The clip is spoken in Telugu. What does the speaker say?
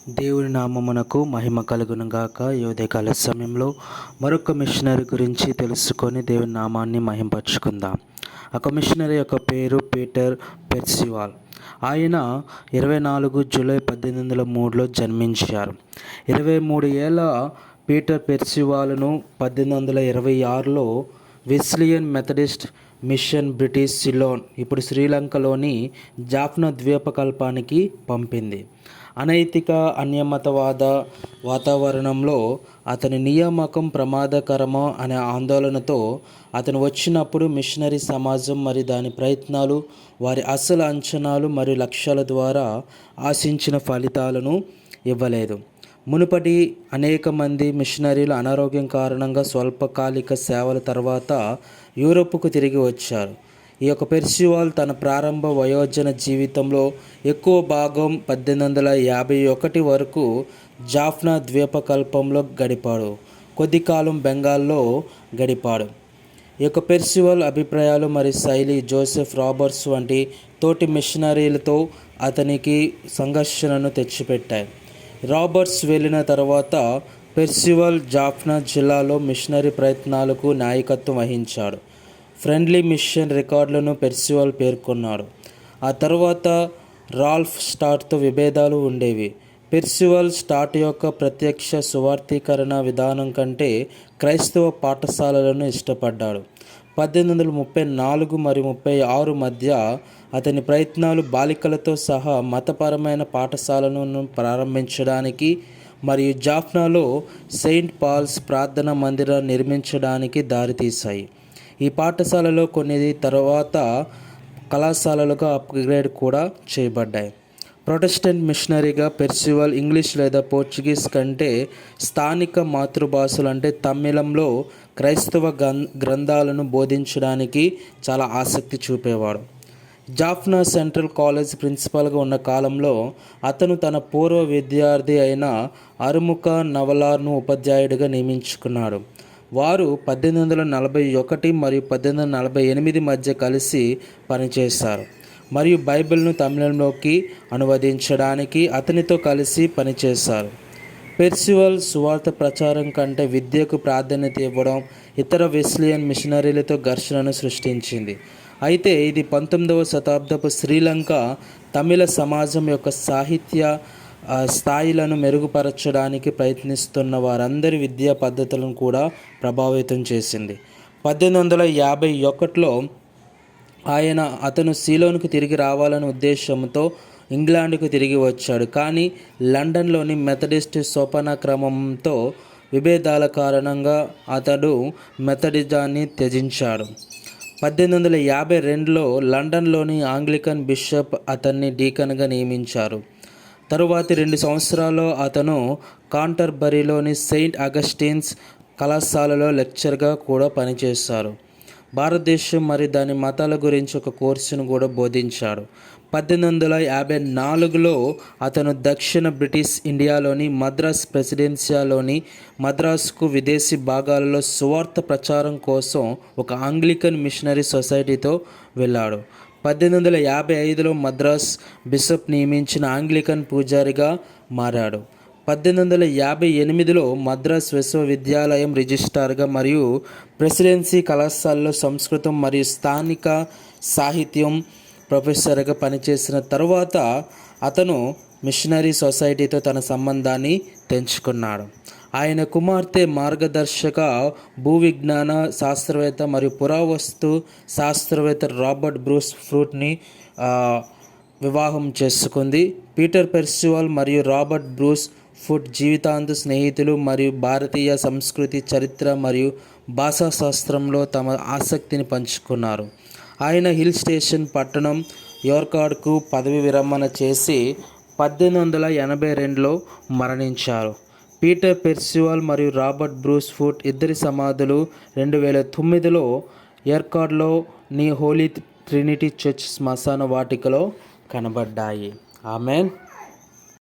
దేవుని నామమునకు మహిమ కలుగును గాక. ఈ ఉదయకాల సమయంలో మరొక మిషనరీ గురించి తెలుసుకొని దేవుని నామాన్ని మహింపరచుకుందాం. ఒక మిషనరీ యొక్క పేరు పీటర్ పెర్సివాల్. ఆయన 24 జూలై 1803లో జన్మించారు. 23 ఏళ్ళ పీటర్ పెర్సివాల్ను 1826లో Wesleyan Methodist mission British Ceylon, ఇప్పుడు శ్రీలంకలోని జాఫ్నా ద్వీపకల్పానికి పంపింది. అనైతిక అన్యమతవాద వాతావరణంలో అతని నియామకం ప్రమాదకరమో అనే ఆందోళనతో అతను వచ్చినప్పుడు మిషనరీ సమాజం మరియు దాని ప్రయత్నాలు వారి అసలు అంచనాలు మరియు లక్ష్యాల ద్వారా ఆశించిన ఫలితాలను ఇవ్వలేదు. మునుపటి అనేక మంది మిషనరీలు అనారోగ్యం కారణంగా స్వల్పకాలిక సేవల తర్వాత యూరోప్కు తిరిగి వచ్చారు. ఈ యొక్క పెర్సివాల్ తన ప్రారంభ వయోజన జీవితంలో ఎక్కువ భాగం 1851 వరకు జాఫ్నా ద్వీపకల్పంలో గడిపాడు. కొద్ది కాలం బెంగాల్లో గడిపాడు. ఈ యొక్క పెర్సివాల్ అభిప్రాయాలు మరియు శైలి జోసెఫ్ రాబర్ట్స్ వంటి తోటి మిషనరీలతో అతనికి సంఘర్షణను తెచ్చిపెట్టాయి. రాబర్ట్స్ వెళ్ళిన తర్వాత పెర్సివాల్ జాఫ్నా జిల్లాలో మిషనరీ ప్రయత్నాలకు నాయకత్వం వహించాడు. ఫ్రెండ్లీ మిషన్ రికార్డులను పెర్సివాల్ పేర్కొన్నాడు. ఆ తర్వాత రాల్ఫ్ స్టార్ట్తో విభేదాలు ఉండేవి. పెర్సివాల్ స్టార్ట్ యొక్క ప్రత్యక్ష సువార్థీకరణ విధానం కంటే క్రైస్తవ పాఠశాలలను ఇష్టపడ్డాడు. 1834 మరియు 36 మధ్య అతని ప్రయత్నాలు బాలికలతో సహా మతపరమైన పాఠశాలను ప్రారంభించడానికి మరియు జాఫ్నాలో సెయింట్ పాల్స్ ప్రార్థనా మందిరాన్ని నిర్మించడానికి దారితీశాయి. ఈ పాఠశాలలో కొన్ని తర్వాత కళాశాలలుగా అప్గ్రేడ్ కూడా చేయబడ్డాయి. ప్రొటెస్టెంట్ మిషనరీగా పెర్సివాల్ ఇంగ్లీష్ లేదా పోర్చుగీస్ కంటే స్థానిక మాతృభాషలు అంటే తమిళంలో క్రైస్తవ గ్రంథాలను బోధించడానికి చాలా ఆసక్తి చూపేవాడు. జాఫ్నా సెంట్రల్ కాలేజ్ ప్రిన్సిపాల్గా ఉన్న కాలంలో అతను తన పూర్వ విద్యార్థి అయిన అరుముఖ నవలార్ను ఉపాధ్యాయుడిగా నియమించుకున్నాడు. వారు 1841 మరియు 1848 మధ్య కలిసి పనిచేశారు మరియు బైబిల్ను తమిళంలోకి అనువదించడానికి అతనితో కలిసి పనిచేశారు. పెర్సివాల్ సువార్త ప్రచారం కంటే విద్యకు ప్రాధాన్యత ఇవ్వడం ఇతర వెస్లియన్ మిషనరీలతో ఘర్షణను సృష్టించింది. అయితే ఇది 19వ శతాబ్దపు శ్రీలంక తమిళ సమాజం యొక్క సాహిత్య స్థాయిలను మెరుగుపరచడానికి ప్రయత్నిస్తున్న వారందరి విద్యా పద్ధతులను కూడా ప్రభావితం చేసింది. 1851లో అతను సిలోన్కు తిరిగి రావాలనే ఉద్దేశంతో ఇంగ్లాండ్కు తిరిగి వచ్చాడు. కానీ లండన్లోని మెథడిస్ట్ సోపానక్రమంతో విభేదాల కారణంగా అతడు మెథడిజాన్ని త్యజించాడు. 1852లో లండన్లోని ఆంగ్లికన్ బిషప్ అతన్ని డీకన్గా నియమించారు. తరువాతి 2 సంవత్సరాల్లో అతను కాంటర్బరీలోని సెయింట్ అగస్టిన్స్ కళాశాలలో లెక్చరర్గా కూడా పనిచేశారు. భారతదేశం మరియు దాని మతాల గురించి ఒక కోర్సును కూడా బోధించాడు. 1854లో అతను దక్షిణ బ్రిటిష్ ఇండియాలోని మద్రాస్ ప్రెసిడెన్సియాలోని మద్రాసుకు విదేశీ భాగాలలో సువార్త ప్రచారం కోసం ఒక ఆంగ్లికన్ మిషనరీ సొసైటీతో వెళ్ళాడు. 1855లో మద్రాస్ బిషప్ నియమించిన ఆంగ్లికన్ పూజారిగా మారాడు. 1858లో మద్రాస్ విశ్వవిద్యాలయం రిజిస్ట్రార్గా మరియు ప్రెసిడెన్సీ కళాశాలలో సంస్కృతం మరియు స్థానిక సాహిత్యం ప్రొఫెసర్గా పనిచేసిన తరువాత అతను మిషనరీ సొసైటీతో తన సంబంధాన్ని తెంచుకున్నాడు. ఆయన కుమార్తె మార్గదర్శక భూవిజ్ఞాన శాస్త్రవేత్త మరియు పురావస్తు శాస్త్రవేత్త రాబర్ట్ బ్రూస్ ఫ్రూట్ని వివాహం చేసుకుంది. పీటర్ పెర్సివాల్ మరియు రాబర్ట్ బ్రూస్ ఫుట్ జీవితాంత స్నేహితులు మరియు భారతీయ సంస్కృతి, చరిత్ర మరియు భాషాశాస్త్రంలో తమ ఆసక్తిని పంచుకున్నారు. ఆయన హిల్ స్టేషన్ పట్టణం యార్కాడ్కు పదవి విరమణ చేసి 1882లో మరణించారు. పీటర్ పెర్సివాల్ మరియు రాబర్ట్ బ్రూస్ ఫుట్ ఇద్దరి సమాధులు 2009లో యార్కాడ్లోని హోలీ ట్రినిటీ చర్చ్ శ్మశాన వాటికలో కనబడ్డాయి. ఆమెన్.